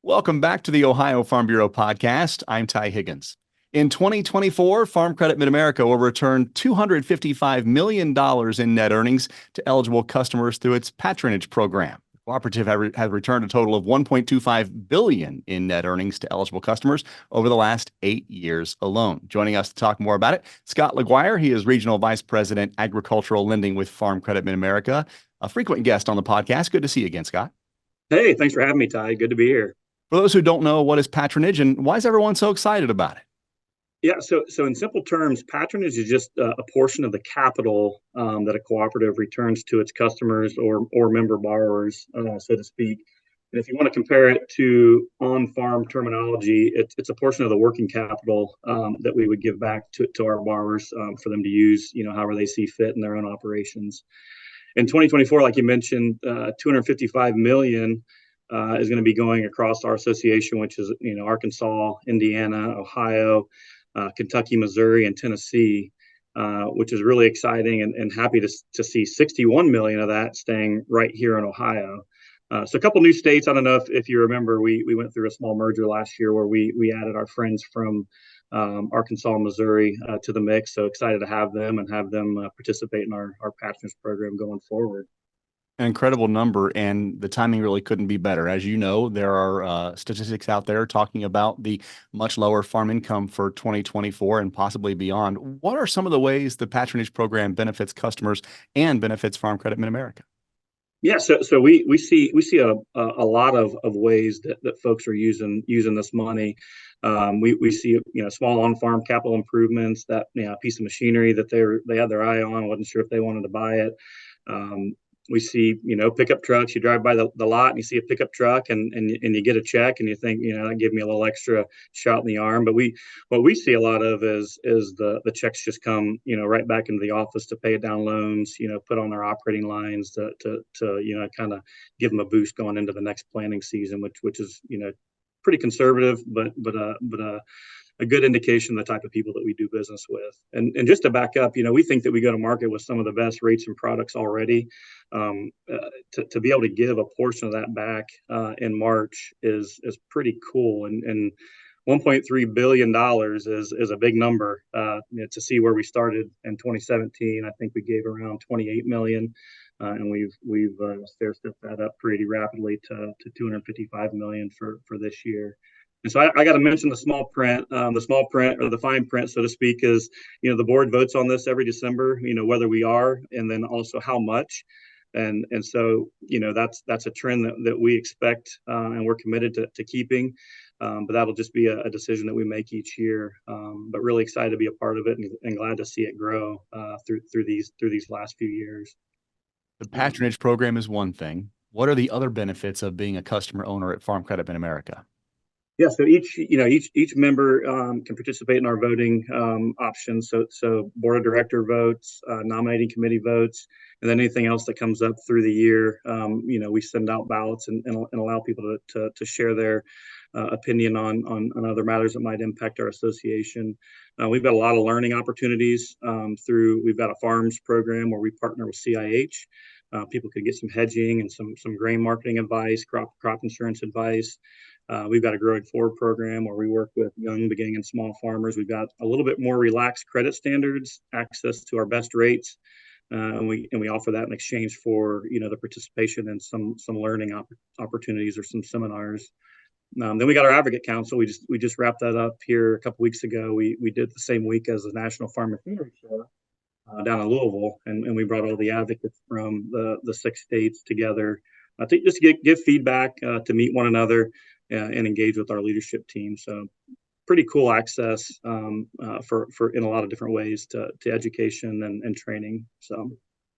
Welcome back to the Ohio Farm Bureau podcast. I'm Ty Higgins. In 2024, Farm Credit Mid-America will return $255 million in net earnings to eligible customers through its Patronage program. The cooperative has returned a total of $1.25 billion in net earnings to eligible customers over the last 8 years alone. Joining us to talk more about it, Scott LaGuire. He is Regional Vice President, Agricultural Lending with Farm Credit Mid-America, a frequent guest on the podcast. Good to see you again, Scott. Hey, thanks for having me, Ty. Good to be here. For those who don't know, what is patronage and why is everyone so excited about it? Yeah, so in simple terms, patronage is just a portion of the capital that a cooperative returns to its customers or member borrowers, so to speak. And if you want to compare it to on-farm terminology, it's a portion of the working capital that we would give back to our borrowers for them to use, however they see fit in their own operations. In 2024, like you mentioned, 255 million is going to be going across our association, which is Arkansas, Indiana, Ohio, Kentucky, Missouri, and Tennessee, which is really exciting and happy to see 61 million of that staying right here in Ohio. So a couple new states. I don't know if you remember, we went through a small merger last year where we added our friends from Arkansas and Missouri to the mix. So excited to have them participate in our patronage program going forward. An incredible number, and the timing really couldn't be better. As you know, there are statistics out there talking about the much lower farm income for 2024 and possibly beyond. What are some of the ways the patronage program benefits customers and benefits Farm Credit Mid-America? Yeah, so we see a lot of ways that folks are using this money. We see small on-farm capital improvements, that piece of machinery that they had their eye on, wasn't sure if they wanted to buy it. We see, pickup trucks. You drive by the lot and you see a pickup truck and you get a check and you think, that gave me a little extra shot in the arm. But what we see a lot of is the checks just come, right back into the office to pay down loans, put on their operating lines to kind of give them a boost going into the next planting season, which is, pretty conservative, but a good indication of the type of people that we do business with. And just to back up, we think that we go to market with some of the best rates and products already. To be able to give a portion of that back in March is pretty cool. And $1.3 billion is a big number. To see where we started in 2017, I think we gave around 28 million. And we've stair-stepped that up pretty rapidly to 255 million for this year. And so I got to mention the small print. The small print, or the fine print, so to speak, is the board votes on this every December. Whether we are, and then also how much, and so that's a trend that we expect and we're committed to keeping. But that'll just be a decision that we make each year. But really excited to be a part of it and glad to see it grow through these last few years. The patronage program is one thing. What are the other benefits of being a customer owner at Farm Credit Mid-America? Yeah, so each member can participate in our voting options. So board of director votes, nominating committee votes, and then anything else that comes up through the year. We send out ballots and allow people to share their opinion on other matters that might impact our association. We've got a lot of learning opportunities we've got a farms program where we partner with CIH. People could get some hedging and some grain marketing advice, crop insurance advice. We've got a growing forward program where we work with young, beginning, and small farmers. We've got a little bit more relaxed credit standards, access to our best rates, and we offer that in exchange for the participation in some learning opportunities or some seminars. Then we got our advocate council. We just wrapped that up here a couple weeks ago. We did the same week as the National Farm Machinery Show down in Louisville, and we brought all the advocates from the 6 states together to just give feedback, to meet one another, and engage with our leadership team. So pretty cool access for in a lot of different ways to education and training. So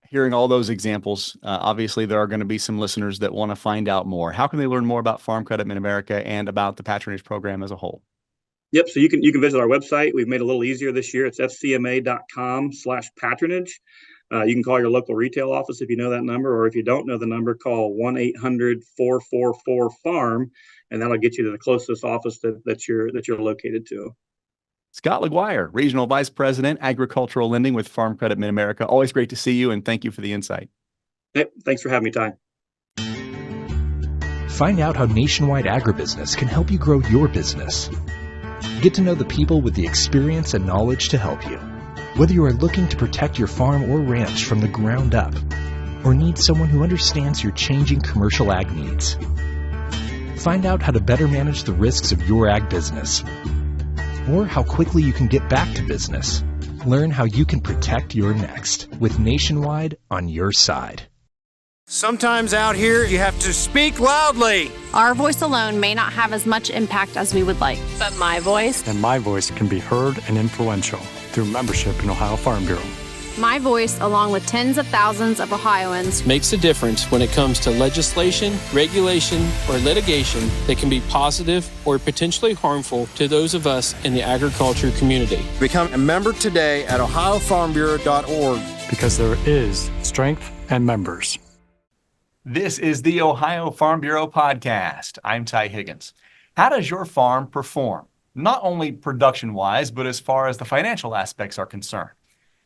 hearing all those examples, obviously there are going to be some listeners that want to find out more. How can they learn more about Farm Credit Mid-America and about the patronage program as a whole? Yep. So you can visit our website. We've made it a little easier this year. It's fcma.com/patronage. You can call your local retail office if you know that number, or if you don't know the number, call 1-800-444-FARM, and that'll get you to the closest office that you're located to. Scott LaGuire, Regional Vice President, Agricultural Lending with Farm Credit Mid-America. Always great to see you, and thank you for the insight. Yep. Thanks for having me, Ty. Find out how Nationwide Agribusiness can help you grow your business. Get to know the people with the experience and knowledge to help you. Whether you are looking to protect your farm or ranch from the ground up, or need someone who understands your changing commercial ag needs. Find out how to better manage the risks of your ag business, or how quickly you can get back to business. Learn how you can protect your next with Nationwide on your side. Sometimes out here, you have to speak loudly. Our voice alone may not have as much impact as we would like, but my voice and my voice can be heard and influential through membership in Ohio Farm Bureau. My voice, along with tens of thousands of Ohioans, makes a difference when it comes to legislation, regulation, or litigation that can be positive or potentially harmful to those of us in the agriculture community. Become a member today at ohiofarmbureau.org. Because there is strength and members. This is the Ohio Farm Bureau podcast. I'm Ty Higgins. How does your farm perform? Not only production-wise, but as far as the financial aspects are concerned.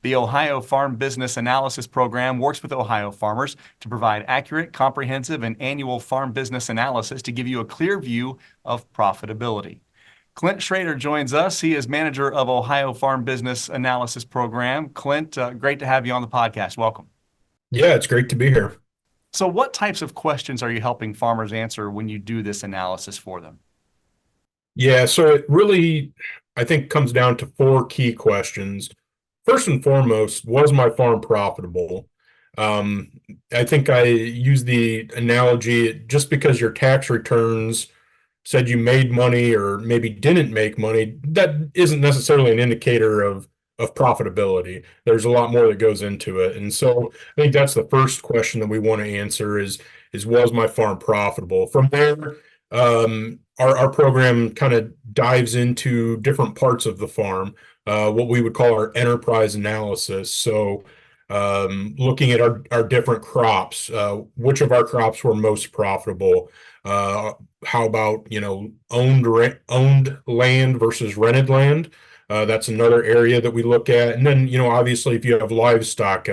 The Ohio Farm Business Analysis Program works with Ohio farmers to provide accurate, comprehensive, and annual farm business analysis to give you a clear view of profitability. Clint Schrader joins us. He is manager of Ohio Farm Business Analysis Program. Clint, great to have you on the podcast. Welcome. Yeah, it's great to be here. So what types of questions are you helping farmers answer when you do this analysis for them? Yeah, so it really, I think, comes down to four key questions. First and foremost, was my farm profitable? I think I use the analogy, just because your tax returns said you made money or maybe didn't make money, that isn't necessarily an indicator of profitability. There's a lot more that goes into it. And so I think that's the first question that we want to answer is was my farm profitable? From there, our program kind of dives into different parts of the farm, what we would call our enterprise analysis. So looking at our different crops, which of our crops were most profitable? How about, owned land versus rented land? That's another area that we look at. And then, obviously, if you have livestock,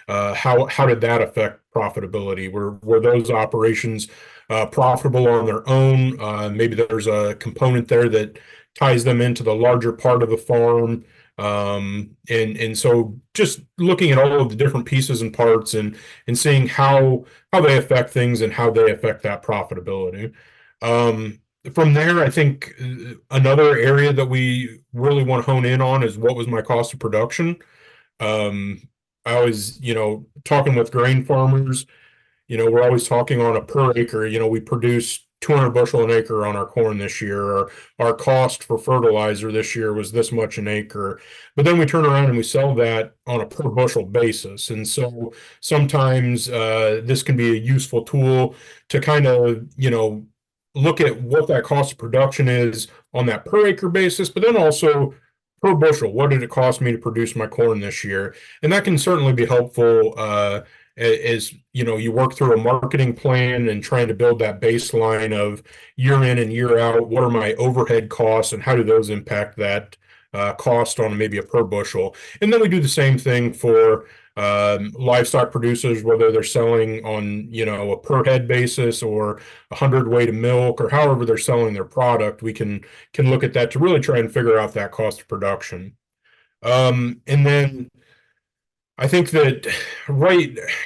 how did that affect profitability? Were those operations profitable on their own? Maybe there's a component there that ties them into the larger part of the farm. And so just looking at all of the different pieces and parts and seeing how they affect things and how they affect that profitability. From there, I think another area that we really want to hone in on is what was my cost of production. I always, talking with grain farmers, we're always talking on a per acre. We produce 200 bushel an acre on our corn this year, or our cost for fertilizer this year was this much an acre. But then we turn around and we sell that on a per bushel basis. And so sometimes this can be a useful tool to kind of, look at what that cost of production is on that per acre basis, but then also per bushel. What did it cost me to produce my corn this year? And that can certainly be helpful as you work through a marketing plan and trying to build that baseline of year in and year out. What are my overhead costs and how do those impact that cost on maybe a per bushel? And then we do the same thing for livestock producers, whether they're selling on a per head basis or a hundredweight of milk or however they're selling their product. We can look at that to really try and figure out that cost of production. And then I think that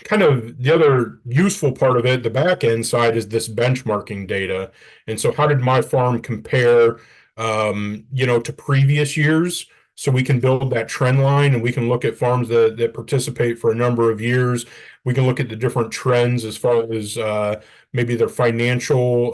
kind of the other useful part of it, the back end side, is this benchmarking data. And so how did my farm compare to previous years? So we can build that trend line and we can look at farms that participate for a number of years. We can look at the different trends as far as maybe their financial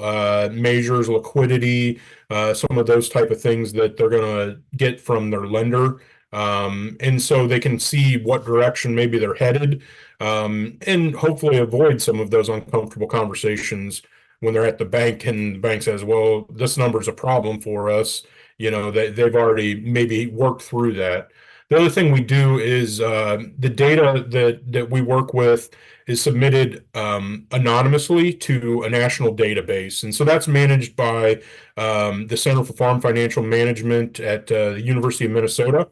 measures, liquidity, some of those type of things that they're going to get from their lender. And so they can see what direction maybe they're headed, and hopefully avoid some of those uncomfortable conversations when they're at the bank and the bank says, well, this number's a problem for us. They've already maybe worked through that. The other thing we do is the data that we work with is submitted anonymously to a national database. And so that's managed by the Center for Farm Financial Management at the University of Minnesota.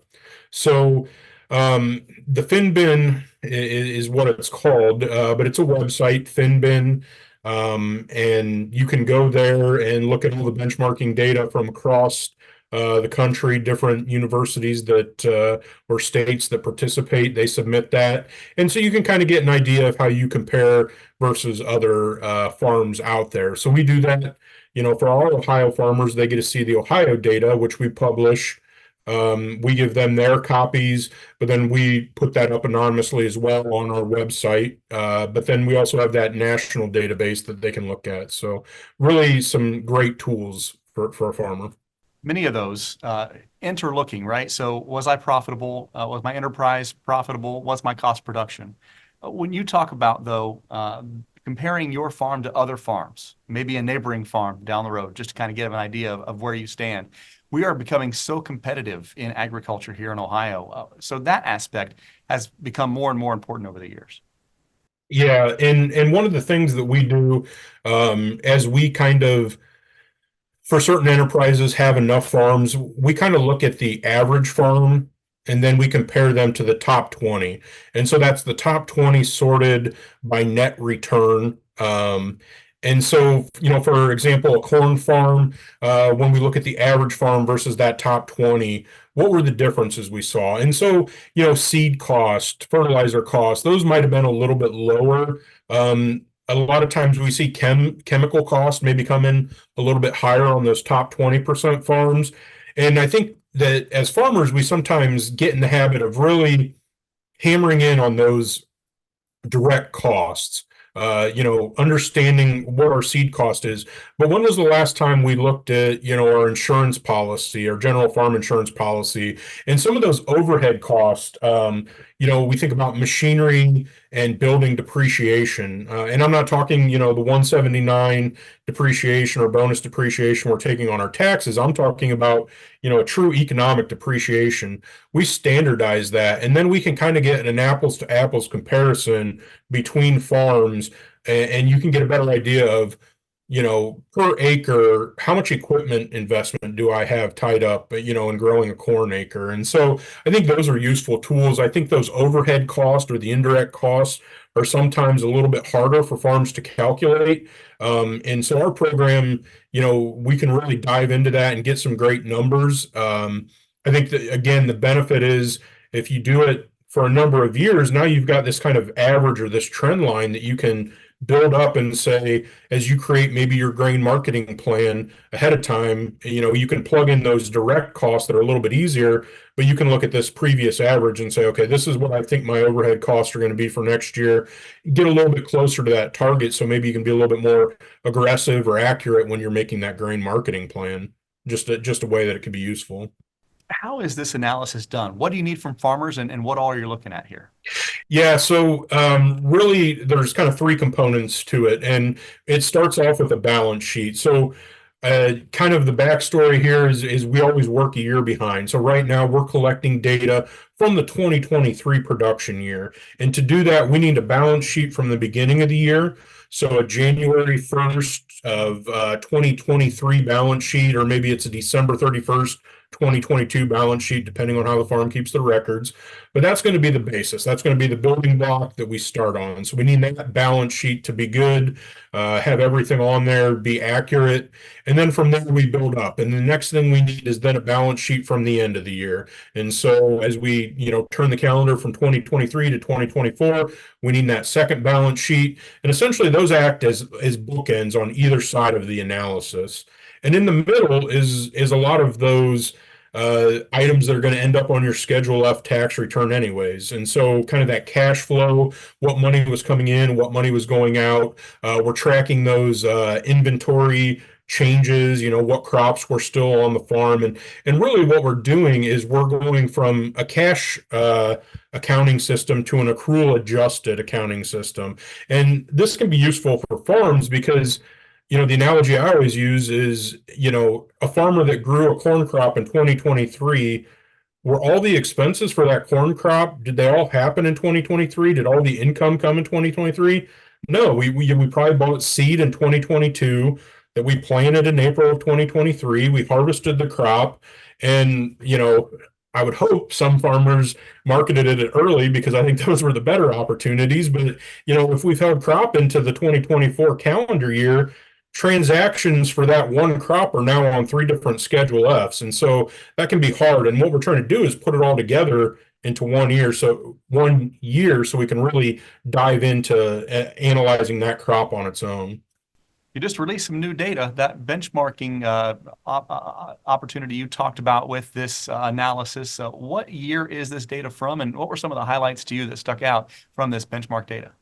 So the FinBin is what it's called, but it's a website, FinBin. And you can go there and look at all the benchmarking data from across the country, different universities that or states that participate, they submit that. And so you can kind of get an idea of how you compare versus other farms out there. So we do that, for our Ohio farmers, they get to see the Ohio data, which we publish. We give them their copies, but then we put that up anonymously as well on our website. But then we also have that national database that they can look at. So really some great tools for a farmer. Many of those interlooking, right? So was I profitable? Was my enterprise profitable? What's my cost production? When you talk about, though, comparing your farm to other farms, maybe a neighboring farm down the road, just to kind of get an idea of where you stand. We are becoming so competitive in agriculture here in Ohio. So that aspect has become more and more important over the years. Yeah, and one of the things that we do as we kind of, for certain enterprises, have enough farms, we kind of look at the average farm and then we compare them to the top 20. And so that's the top 20 sorted by net return. And so, for example, a corn farm, when we look at the average farm versus that top 20, what were the differences we saw? And so, seed cost, fertilizer cost, those might have been a little bit lower. A lot of times we see chemical costs maybe come in a little bit higher on those top 20% farms. And I think that as farmers, we sometimes get in the habit of really hammering in on those direct costs, understanding what our seed cost is. But when was the last time we looked at, our insurance policy, our general farm insurance policy, and some of those overhead costs? We think about machinery and building depreciation. And I'm not talking, the 179 depreciation or bonus depreciation we're taking on our taxes. I'm talking about, a true economic depreciation. We standardize that, and then we can kind of get an apples to apples comparison between farms, and you can get a better idea of, per acre, how much equipment investment do I have tied up, in growing a corn acre? And so I think those are useful tools. I think those overhead costs or the indirect costs are sometimes a little bit harder for farms to calculate. And so our program, we can really dive into that and get some great numbers. I think that, again, the benefit is if you do it for a number of years, now you've got this kind of average or this trend line that you can build up and say, as you create maybe your grain marketing plan ahead of time, you can plug in those direct costs that are a little bit easier, but you can look at this previous average and say, okay, this is what I think my overhead costs are going to be for next year. Get a little bit closer to that target, so maybe you can be a little bit more aggressive or accurate when you're making that grain marketing plan. Just a way that it could be useful. How is this analysis done? What do you need from farmers, and what all are you looking at here? Yeah, so really there's kind of three components to it, and it starts off with a balance sheet. So kind of the backstory here is we always work a year behind. So right now we're collecting data from the 2023 production year. And to do that, we need a balance sheet from the beginning of the year. So a January 1st of 2023 balance sheet, or maybe it's a December 31st, 2022 balance sheet, depending on how the farm keeps the records. But that's going to be the basis. That's going to be the building block that we start on. So we need that balance sheet to be good, have everything on there, be accurate. And then from there, we build up. And the next thing we need is then a balance sheet from the end of the year. And so as we, turn the calendar from 2023 to 2024, we need that second balance sheet. And essentially those act as bookends on either side of the analysis. And in the middle is a lot of those items that are going to end up on your Schedule F tax return anyways. And so kind of that cash flow, what money was coming in, what money was going out. We're tracking those inventory changes, what crops were still on the farm. And really what we're doing is we're going from a cash accounting system to an accrual adjusted accounting system. And this can be useful for farms because the analogy I always use is, a farmer that grew a corn crop in 2023, were all the expenses for that corn crop, did they all happen in 2023? Did all the income come in 2023? No, we probably bought seed in 2022 that we planted in April of 2023. We harvested the crop, and, I would hope some farmers marketed it early because I think those were the better opportunities. But, if we've held crop into the 2024 calendar year, transactions for that one crop are now on 3 different Schedule Fs. And so that can be hard. And what we're trying to do is put it all together into 1 year. So 1 year, so we can really dive into analyzing that crop on its own. You just released some new data, that benchmarking opportunity you talked about with this analysis. What year is this data from, and what were some of the highlights to you that stuck out from this benchmark data?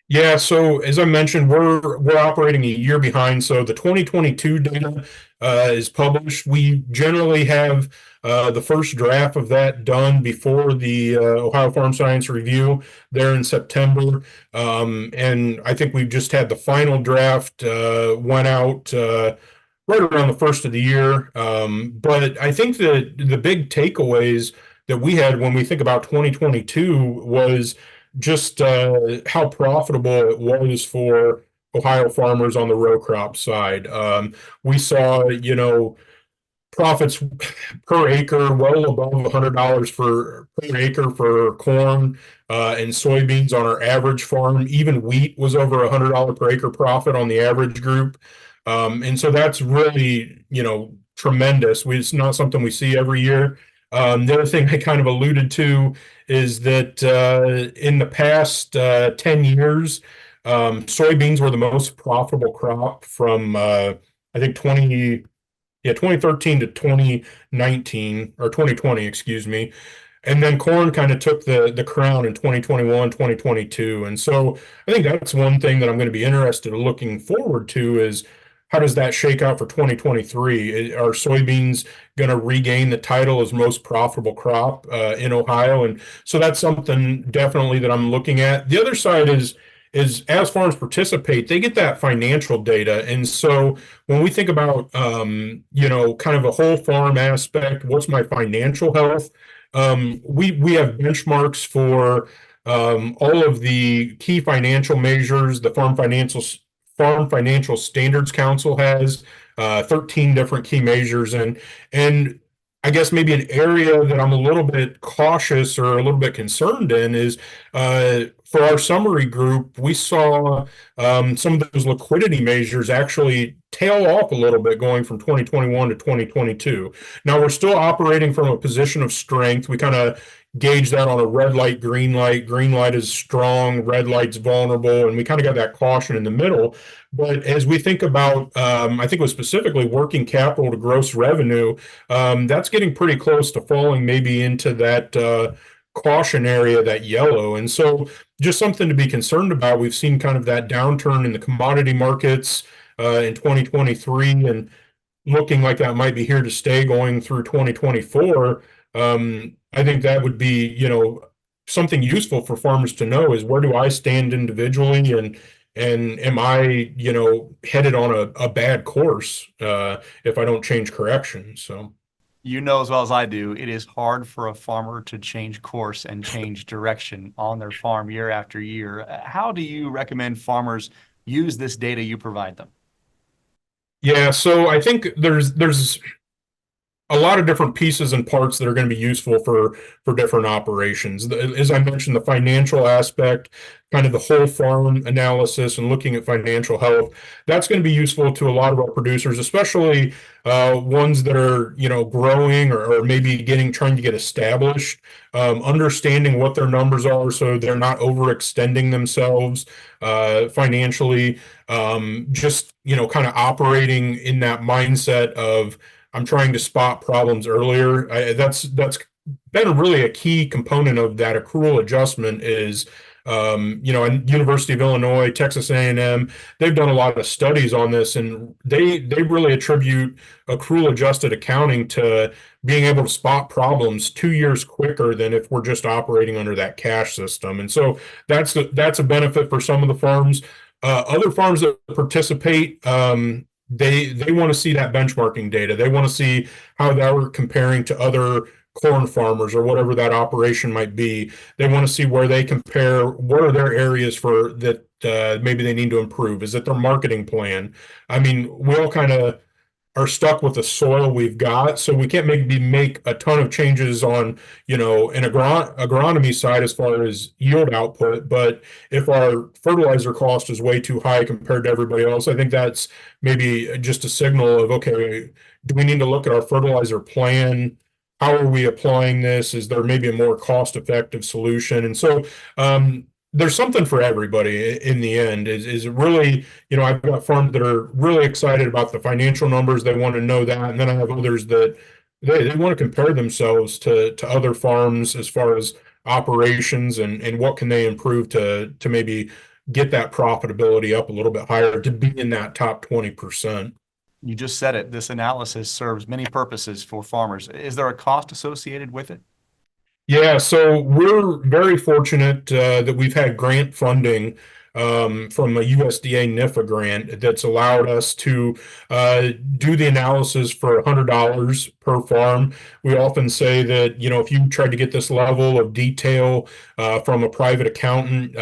Yeah, so as I mentioned, we're operating a year behind. So the 2022 data is published. We generally have the first draft of that done before the Ohio Farm Science Review there in September. And I think we've just had the final draft went out right around the first of the year. But I think that the big takeaways that we had when we think about 2022 was just how profitable it was for Ohio farmers on the row crop side. We saw, profits per acre well above $100 per acre for corn and soybeans on our average farm. Even wheat was over $100 per acre profit on the average group. And so that's really, tremendous. It's not something we see every year. The other thing I kind of alluded to is that in the past 10 years, soybeans were the most profitable crop from I think 2013 to 2019 or 2020, excuse me. And then corn kind of took the crown in 2021, 2022. And so I think that's one thing that I'm going to be interested in looking forward to is how does that shake out for 2023? Are soybeans going to regain the title as most profitable crop in Ohio? And so that's something definitely that I'm looking at. The other side is as farms participate, they get that financial data. And so when we think about, kind of a whole farm aspect, what's my financial health? We have benchmarks for all of the key financial measures. The Farm Financial Standards Council has 13 different key measures. And I guess maybe an area that I'm a little bit cautious or a little bit concerned in is for our summary group, we saw some of those liquidity measures actually tail off a little bit going from 2021 to 2022. Now we're still operating from a position of strength. We kind of gauge that on a red light, green light. Green light is strong, red light's vulnerable, and we kind of got that caution in the middle. But as we think about, I think it was specifically working capital to gross revenue, that's getting pretty close to falling maybe into that caution area, that yellow. And so just something to be concerned about. We've seen kind of that downturn in the commodity markets in 2023 and looking like that might be here to stay going through 2024. I think that would be, something useful for farmers to know is where do I stand individually and am I, headed on a bad course if I don't change correction. So. You know as well as I do, it is hard for a farmer to change course and change direction on their farm year after year. How do you recommend farmers use this data you provide them? Yeah, so I think there's a lot of different pieces and parts that are going to be useful for different operations. As I mentioned, the financial aspect, kind of the whole farm analysis and looking at financial health, that's going to be useful to a lot of our producers, especially ones that are, growing or maybe trying to get established, understanding what their numbers are so they're not overextending themselves financially, just, kind of operating in that mindset of I'm trying to spot problems earlier. That's been really a key component of that accrual adjustment is, and University of Illinois, Texas A&M, they've done a lot of studies on this, and they really attribute accrual adjusted accounting to being able to spot problems 2 years quicker than if we're just operating under that cash system. And so that's a benefit for some of the farms. Other farms that participate, they want to see that benchmarking data. They want to see how they're comparing to other corn farmers or whatever that operation might be. They want to see where they compare. What are their areas for that maybe they need to improve? Is it their marketing plan? I mean, we all kind of are stuck with the soil we've got. So we can't maybe make a ton of changes on, an agronomy side as far as yield output. But if our fertilizer cost is way too high compared to everybody else, I think that's maybe just a signal of, okay, do we need to look at our fertilizer plan? How are we applying this? Is there maybe a more cost-effective solution? And so there's something for everybody in the end. Is it really, I've got farms that are really excited about the financial numbers. They want to know that. And then I have others that they want to compare themselves to other farms as far as operations and what can they improve to maybe get that profitability up a little bit higher to be in that top 20%. You just said it. This analysis serves many purposes for farmers. Is there a cost associated with it? Yeah, so we're very fortunate that we've had grant funding from a USDA NIFA grant that's allowed us to do the analysis for $100 per farm. We often say that, if you tried to get this level of detail from a private accountant,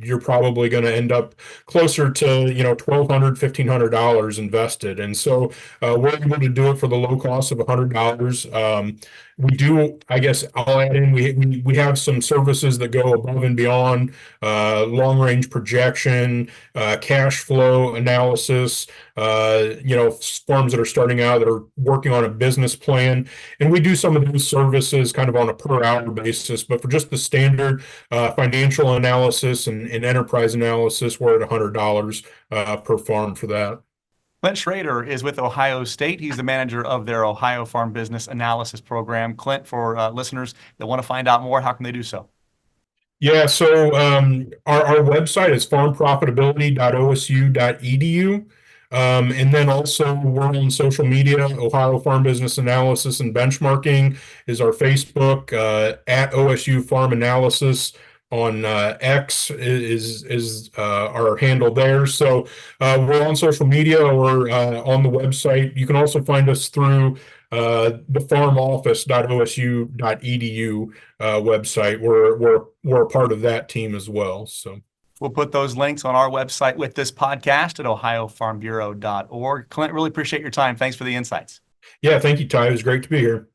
you're probably going to end up closer to, $1,200, $1,500 invested. And so we're able to do it for the low cost of $100. We do, I guess I'll add in, we have some services that go above and beyond long range projection, cash flow analysis, farms that are starting out that are working on a business plan. And we do some of those services kind of on a per hour basis, but for just the standard financial analysis and enterprise analysis, we're at $100 per farm for that. Clint Schrader is with Ohio State. He's the manager of their Ohio Farm Business Analysis Program. Clint, for listeners that want to find out more, how can they do so? Yeah, so our website is farmprofitability.osu.edu. And then also we're on social media. Ohio Farm Business Analysis and Benchmarking is our Facebook, at OSU Farm Analysis on X is our handle there. So we're on social media or on the website. You can also find us through the farmoffice.osu.edu website. We're a part of that team as well. So we'll put those links on our website with this podcast at ohiofarmbureau.org. Clint, really appreciate your time. Thanks for the insights. Yeah, thank you, Ty. It was great to be here.